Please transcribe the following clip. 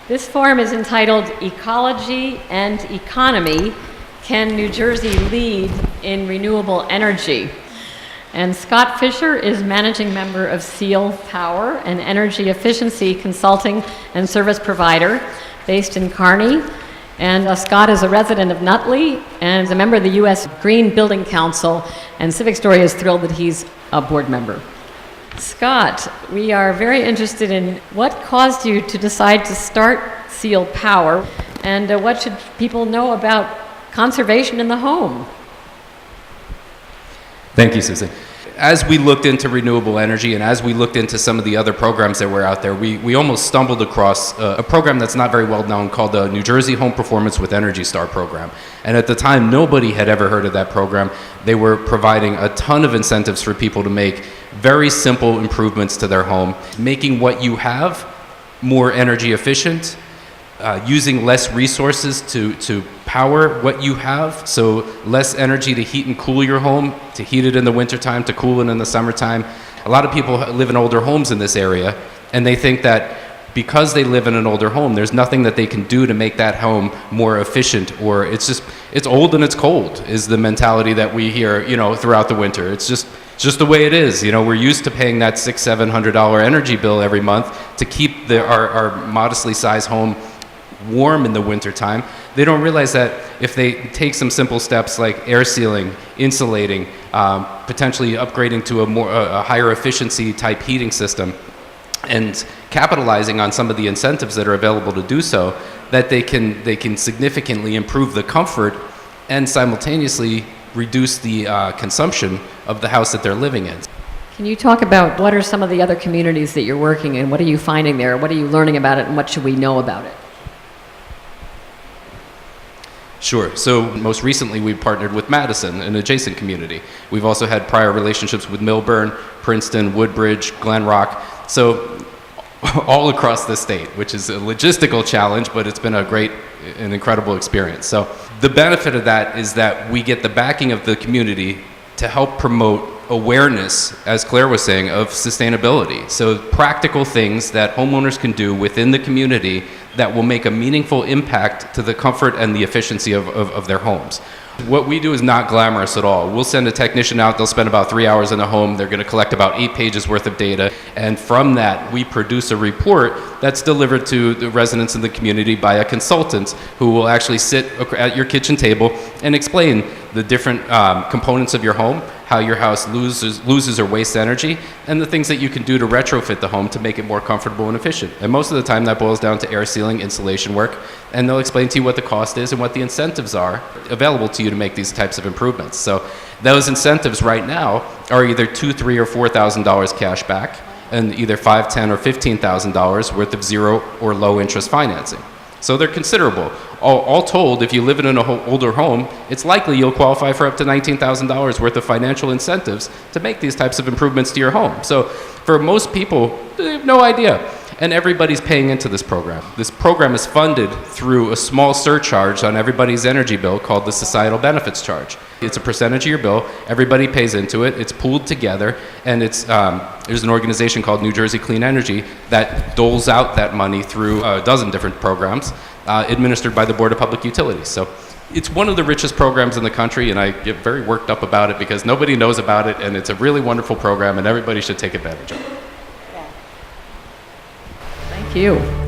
This forum is entitled Ecology and Economy, Can New Jersey Lead in Renewable Energy? And Scott Fisher is managing member of SEAL Power, an energy efficiency consulting and service provider based in Kearney. And Scott is a resident of Nutley and is a member of the U.S. Green Building Council. And Civic Story is thrilled that he's a board member. Scott, we are very interested in what caused you to decide to start SEAL Power, and what should people know about conservation in the home? Thank you, Susan. As we looked into renewable energy and as we looked into some of the other programs that were out there, we almost stumbled across a program that's not very well known called the New Jersey Home Performance with Energy Star program. And at the time, nobody had ever heard of that program. They were providing a ton of incentives for people to make very simple improvements to their home, making what you have more energy efficient, using less resources to power what you have, so less energy to heat and cool your home, to heat it in the wintertime, to cool it in the summertime. A lot of people live in older homes in this area, and they think that because they live in an older home, there's nothing that they can do to make that home more efficient, or it's old and it's cold, is the mentality that we hear, throughout the winter. It's just the way it is. We're used to paying that $600-700 energy bill every month to keep our modestly sized home warm in the wintertime. They don't realize that if they take some simple steps like air sealing, insulating, potentially upgrading to a higher efficiency type heating system, and capitalizing on some of the incentives that are available to do so, that they can significantly improve the comfort and simultaneously reduce the consumption of the house that they're living in. Can you talk about what are some of the other communities that you're working in? What are you finding there? What are you learning about it, and what should we know about it? Sure. So most recently, we've partnered with Madison, an adjacent community. We've also had prior relationships with Millburn, Princeton, Woodbridge, Glen Rock. So all across the state, which is a logistical challenge, but it's been an incredible experience. So the benefit of that is that we get the backing of the community to help promote awareness, as Claire was saying, of sustainability. So practical things that homeowners can do within the community that will make a meaningful impact to the comfort and the efficiency of their homes. What we do is not glamorous at all. We'll send a technician out, they'll spend about 3 hours in the home, they're going to collect about 8 pages worth of data, and from that we produce a report that's delivered to the residents in the community by a consultant who will actually sit at your kitchen table and explain the different components of your home, how your house loses or wastes energy, and the things that you can do to retrofit the home to make it more comfortable and efficient. And most of the time that boils down to air sealing, insulation work, and they'll explain to you what the cost is and what the incentives are available to you to make these types of improvements. So those incentives right now are either $2,000, $3,000, or $4,000 cash back, and either $5,000, $10,000, or $15,000 worth of zero or low interest financing. So they're considerable. All told, if you live in an older home, it's likely you'll qualify for up to $19,000 worth of financial incentives to make these types of improvements to your home. So for most people, they have no idea. And everybody's paying into this program. This program is funded through a small surcharge on everybody's energy bill called the Societal Benefits Charge. It's a percentage of your bill. Everybody pays into it. It's pooled together, and there's an organization called New Jersey Clean Energy that doles out that money through a dozen different programs administered by the Board of Public Utilities. So it's one of the richest programs in the country, and I get very worked up about it because nobody knows about it, and it's a really wonderful program, and everybody should take advantage of it. Thank you.